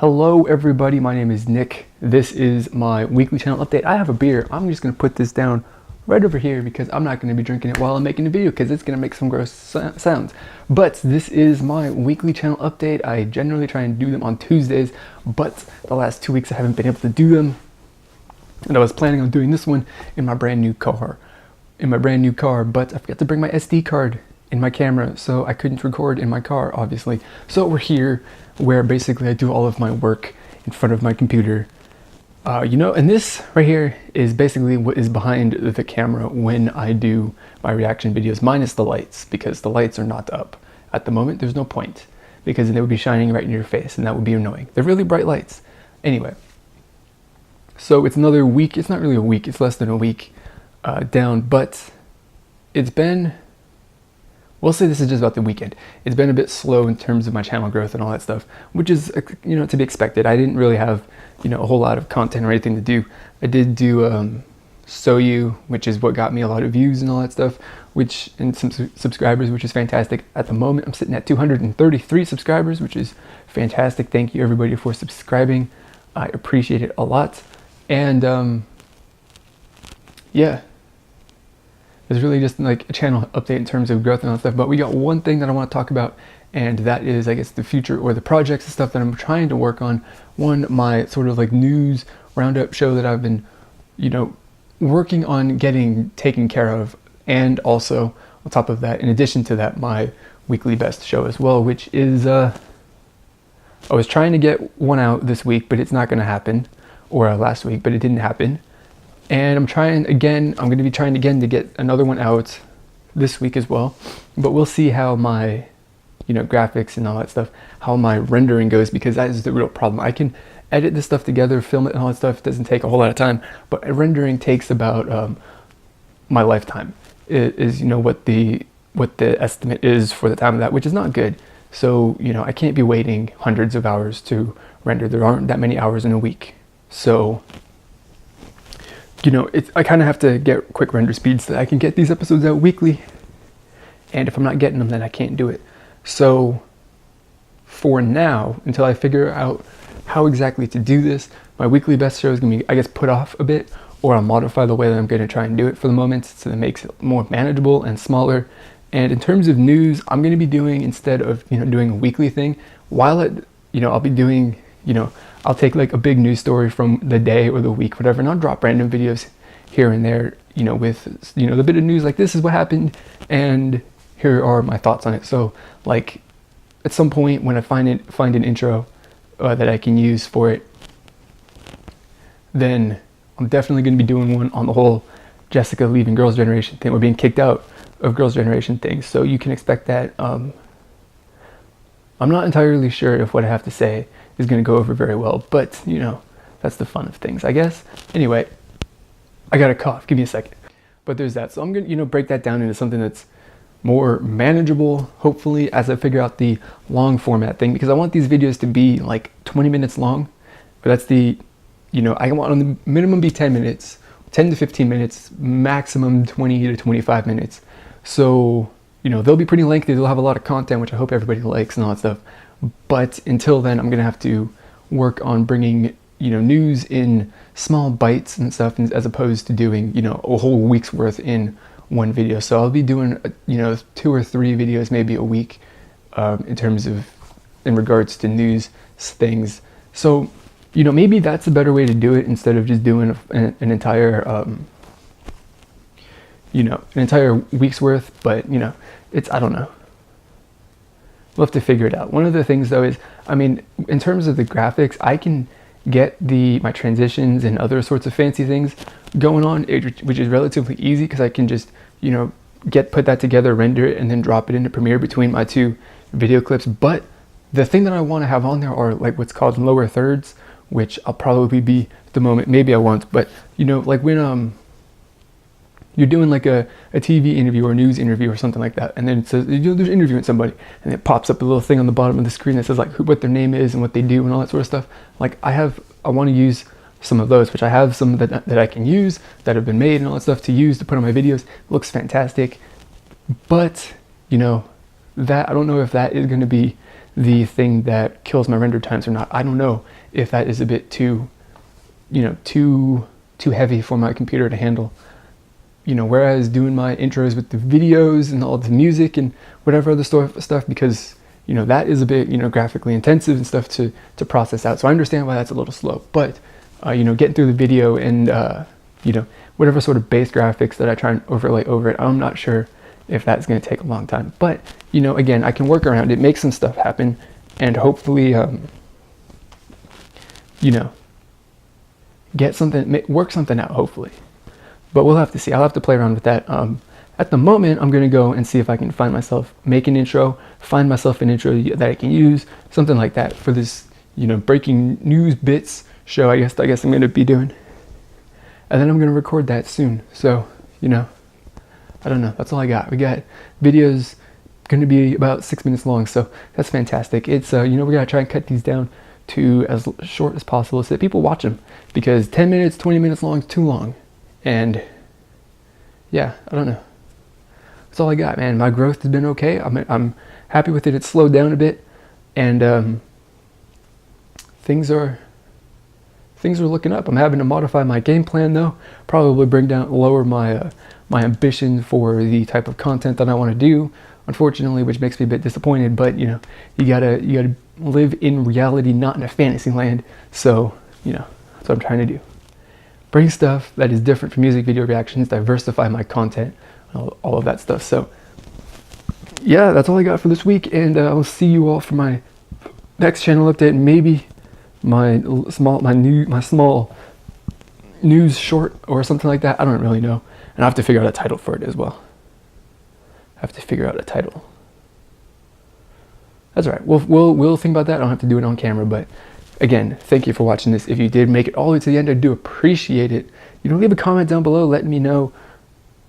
Hello everybody, my name is Nick. This is my weekly channel update. I have a beer. I'm just going to put this down right over here because I'm not going to be drinking it while I'm making the video because it's going to make some gross sounds. But this is my weekly channel update. I generally try and do them on Tuesdays, but the last 2 weeks I haven't been able to do them. And I was planning on doing this one in my brand new car. But I forgot to bring my SD card in my camera, so I couldn't record in my car, obviously. So we're here where basically I do all of my work in front of my computer. And this right here is basically what is behind the camera when I do my reaction videos, minus the lights, because the lights are not up. At the moment, there's no point, because they would be shining right in your face, and that would be annoying. They're really bright lights. Anyway, so it's another week. It's not really a week. It's less than a week down, but it's been... We'll say this is just about the weekend. It's been a bit slow in terms of my channel growth and all that stuff, which is, to be expected. I didn't really have, a whole lot of content or anything to do. I did do So You, which is what got me a lot of views and all that stuff, and some subscribers, which is fantastic. At the moment, I'm sitting at 233 subscribers, which is fantastic. Thank you everybody for subscribing. I appreciate it a lot. And yeah. It's really just like a channel update in terms of growth and all that stuff. But we got one thing that I want to talk about, and that is, I guess, the future or the projects and stuff that I'm trying to work on. One, my sort of like news roundup show that I've been, working on getting taken care of. And also, on top of that, in addition to that, my weekly best show as well, which is, I was trying to get one out this week, but it's not going to happen. Or last week, but it didn't happen. And I'm going to be trying again to get another one out this week as well. But we'll see how my, graphics and all that stuff, how my rendering goes, because that is the real problem. I can edit this stuff together, film it and all that stuff. It doesn't take a whole lot of time, but rendering takes about my lifetime is what the estimate is for the time of that, which is not good. So, I can't be waiting hundreds of hours to render. There aren't that many hours in a week. So... I kind of have to get quick render speeds so that I can get these episodes out weekly. And if I'm not getting them, then I can't do it. So for now, until I figure out how exactly to do this, my weekly best show is going to be, I guess, put off a bit, or I'll modify the way that I'm going to try and do it for the moment so that it makes it more manageable and smaller. And in terms of news, I'm going to be doing, instead of, doing a weekly thing, I'll be doing, I'll take like a big news story from the day or the week, whatever, and I'll drop random videos here and there, with, the bit of news, like this is what happened, and here are my thoughts on it. So like at some point when I find an intro that I can use for it, then I'm definitely going to be doing one on the whole Jessica leaving Girls' Generation thing, or being kicked out of Girls' Generation thing. So you can expect that. I'm not entirely sure if what I have to say is going to go over very well, but that's the fun of things, I guess. Anyway, I got a cough, give me a second. But there's that. So I'm going to break that down into something that's more manageable, hopefully, as I figure out the long format thing, because I want these videos to be like 20 minutes long. But that's the, I want on the minimum be 10 minutes, 10 to 15 minutes, maximum 20 to 25 minutes. So, they'll be pretty lengthy. They'll have a lot of content, which I hope everybody likes and all that stuff. But until then, I'm going to have to work on bringing, news in small bites and stuff, as opposed to doing, a whole week's worth in one video. So I'll be doing, 2 or 3 videos, maybe a week, in regards to news things. So, maybe that's a better way to do it instead of just doing an entire, an entire week's worth. But, I don't know. We'll have to figure it out. One of the things though is, in terms of the graphics, I can get my transitions and other sorts of fancy things going on, which is relatively easy because I can just, put that together, render it, and then drop it into Premiere between my 2 video clips. But the thing that I want to have on there are like what's called lower thirds, which I'll probably be at the moment. Maybe I won't, but like when you're doing like a TV interview or news interview or something like that, and then it says you're interviewing somebody, and it pops up a little thing on the bottom of the screen that says like what their name is and what they do and all that sort of stuff. Like I want to use some of those, which I have some that I can use that have been made and all that stuff to use to put on my videos. It looks fantastic, but that I don't know if that is going to be the thing that kills my render times or not. I don't know if that is a bit too, too heavy for my computer to handle. Whereas doing my intros with the videos and all the music and whatever other stuff, because that is a bit graphically intensive and stuff to process out. So I understand why that's a little slow, but getting through the video and whatever sort of base graphics that I try and overlay over it, I'm not sure if that's going to take a long time. But again, I can work around it, make some stuff happen, and hopefully get something, work something out, hopefully. But we'll have to see. I'll have to play around with that. At the moment, I'm going to go and see if I can find myself, make an intro, find myself an intro that I can use, something like that for this, breaking news bits show I guess I'm going to be doing. And then I'm going to record that soon. So, I don't know. That's all I got. We got videos going to be about 6 minutes long. So that's fantastic. It's, we got to try and cut these down to as short as possible so that people watch them, because 10 minutes, 20 minutes long is too long. And yeah, I don't know. That's all I got, man. My growth has been okay. I'm happy with it. It's slowed down a bit, and things are looking up. I'm having to modify my game plan though. Probably lower my my ambition for the type of content that I want to do. Unfortunately, which makes me a bit disappointed. But you gotta live in reality, not in a fantasy land. So that's what I'm trying to do. Bring stuff that is different from music video reactions, diversify my content, all of that stuff. So yeah, that's all I got for this week, and I'll see you all for my next channel update, and maybe my small news short or something like that. I don't really know, and I have to figure out a title for it as well. I have to figure out a title. That's all right. We'll think about that. I don't have to do it on camera, but again, thank you for watching this. If you did make it all the way to the end, I do appreciate it. Leave a comment down below letting me know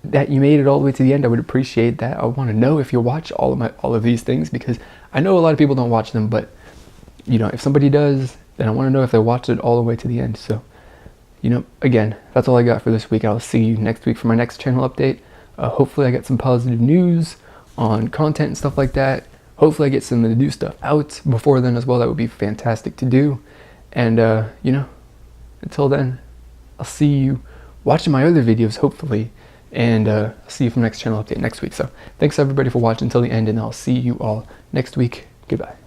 that you made it all the way to the end. I would appreciate that. I want to know if you watch all of these things, because I know a lot of people don't watch them, but if somebody does, then I want to know if they watched it all the way to the end. So again, that's all I got for this week. I'll see you next week for my next channel update. Hopefully I get some positive news on content and stuff like that. Hopefully I get some of the new stuff out before then as well. That would be fantastic to do. And until then, I'll see you watching my other videos, hopefully, and I'll see you for the next channel update next week. So thanks everybody for watching until the end, and I'll see you all next week. Goodbye.